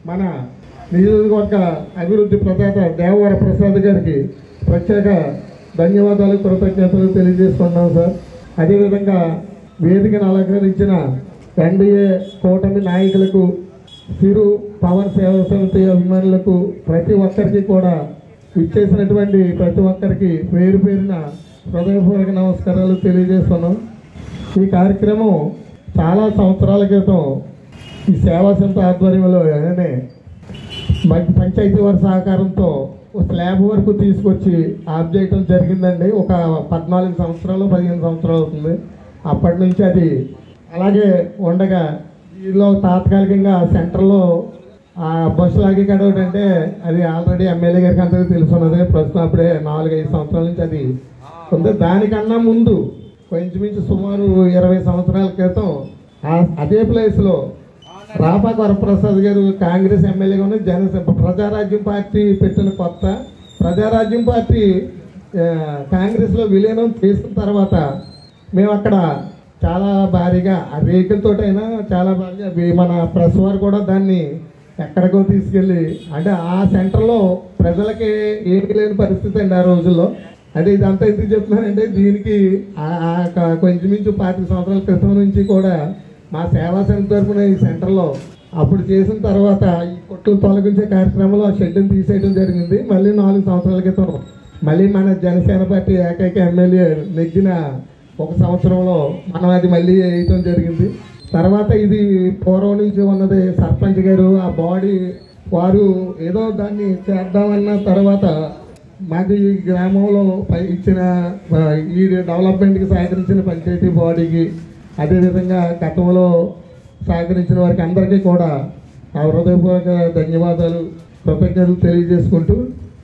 మన నియోజకవర్గ అభివృద్ధి ప్రదాత దేవవర ప్రసాద్ గారికి ప్రత్యేక ధన్యవాదాలు, కృతజ్ఞతలు తెలియజేసుకున్నాం సార్. అదేవిధంగా వేదికను అలంకరించిన ఎన్డీఏ కూటమి నాయకులకు, సిరు పవన్ సేవా సమితి అభిమానులకు, ప్రతి ఒక్కరికి కూడా ఇచ్చేసినటువంటి ప్రతి ఒక్కరికి పేరు పేరున హృదయపూర్వక నమస్కారాలు తెలియజేస్తున్నాం. ఈ కార్యక్రమం చాలా సంవత్సరాల క్రితం ఈ సేవా సమితి ఆధ్వర్యంలో పంచాయతీ వారి సహకారంతో స్లాబ్ వరకు తీసుకొచ్చి ఆఫ్ చేయడం జరిగిందండి. ఒక 14 సంవత్సరాలు 15 సంవత్సరాలు అవుతుంది. అప్పటి నుంచి అది అలాగే ఉండగా దీనిలో తాత్కాలికంగా సెంటర్లో ఆ బస్సు లాగే కడవడం అంటే అది ఆల్రెడీ ఎమ్మెల్యే గారికి అందరికీ తెలుసున్నది. ప్రస్తుతం అప్పుడే 4-5 సంవత్సరాల నుంచి అది ఉంది. దానికన్నా ముందు కొంచెమించి సుమారు 20 సంవత్సరాల క్రితం అదే ప్లేస్లో రాపాక వరప్రసాద్ గారు కాంగ్రెస్ ఎమ్మెల్యేగా ఉన్న జనసేన ప్రజారాజ్యం పార్టీ పెట్టిన కొత్త ప్రజారాజ్యం పార్టీ కాంగ్రెస్లో విలీనం చేసిన తర్వాత మేము అక్కడ చాలా భారీగా ఆ రేకులతోటైనా చాలా భారీగా మన ప్రెస్ వారు కూడా దాన్ని ఎక్కడికో తీసుకెళ్ళి అంటే ఆ సెంటర్లో ప్రజలకి ఏమీ లేని పరిస్థితి అండి ఆ రోజుల్లో. అంటే ఇదంతా ఎందుకు చెప్తున్నానంటే దీనికి కొంచెమించు 25 సంవత్సరాల క్రితం నుంచి కూడా మా సేవా సమితి తరఫున ఈ సెంటర్లో అప్పుడు చేసిన తర్వాత ఈ కొట్లు తొలగించే కార్యక్రమంలో ఆ షెడ్ని తీసేయడం జరిగింది. మళ్ళీ 4 సంవత్సరాల క్రితం మళ్ళీ మన జనసేన పార్టీ ఏకైక ఎమ్మెల్యే నెగ్గిన 1 సంవత్సరంలో మనం అది మళ్ళీ వేయటం జరిగింది. తర్వాత ఇది పూర్వం నుంచి ఉన్నది సర్పంచ్ గారు ఆ బాడీ వారు ఏదో దాన్ని చేద్దామన్న తర్వాత మాకు ఈ గ్రామంలో ఇచ్చిన ఈ డెవలప్మెంట్కి సహకరించిన పంచాయతీ బాడీకి అదేవిధంగా గతంలో సహకరించిన వారికి అందరికీ కూడా హృదయపూర్వక ధన్యవాదాలు, కృతజ్ఞతలు తెలియజేసుకుంటూ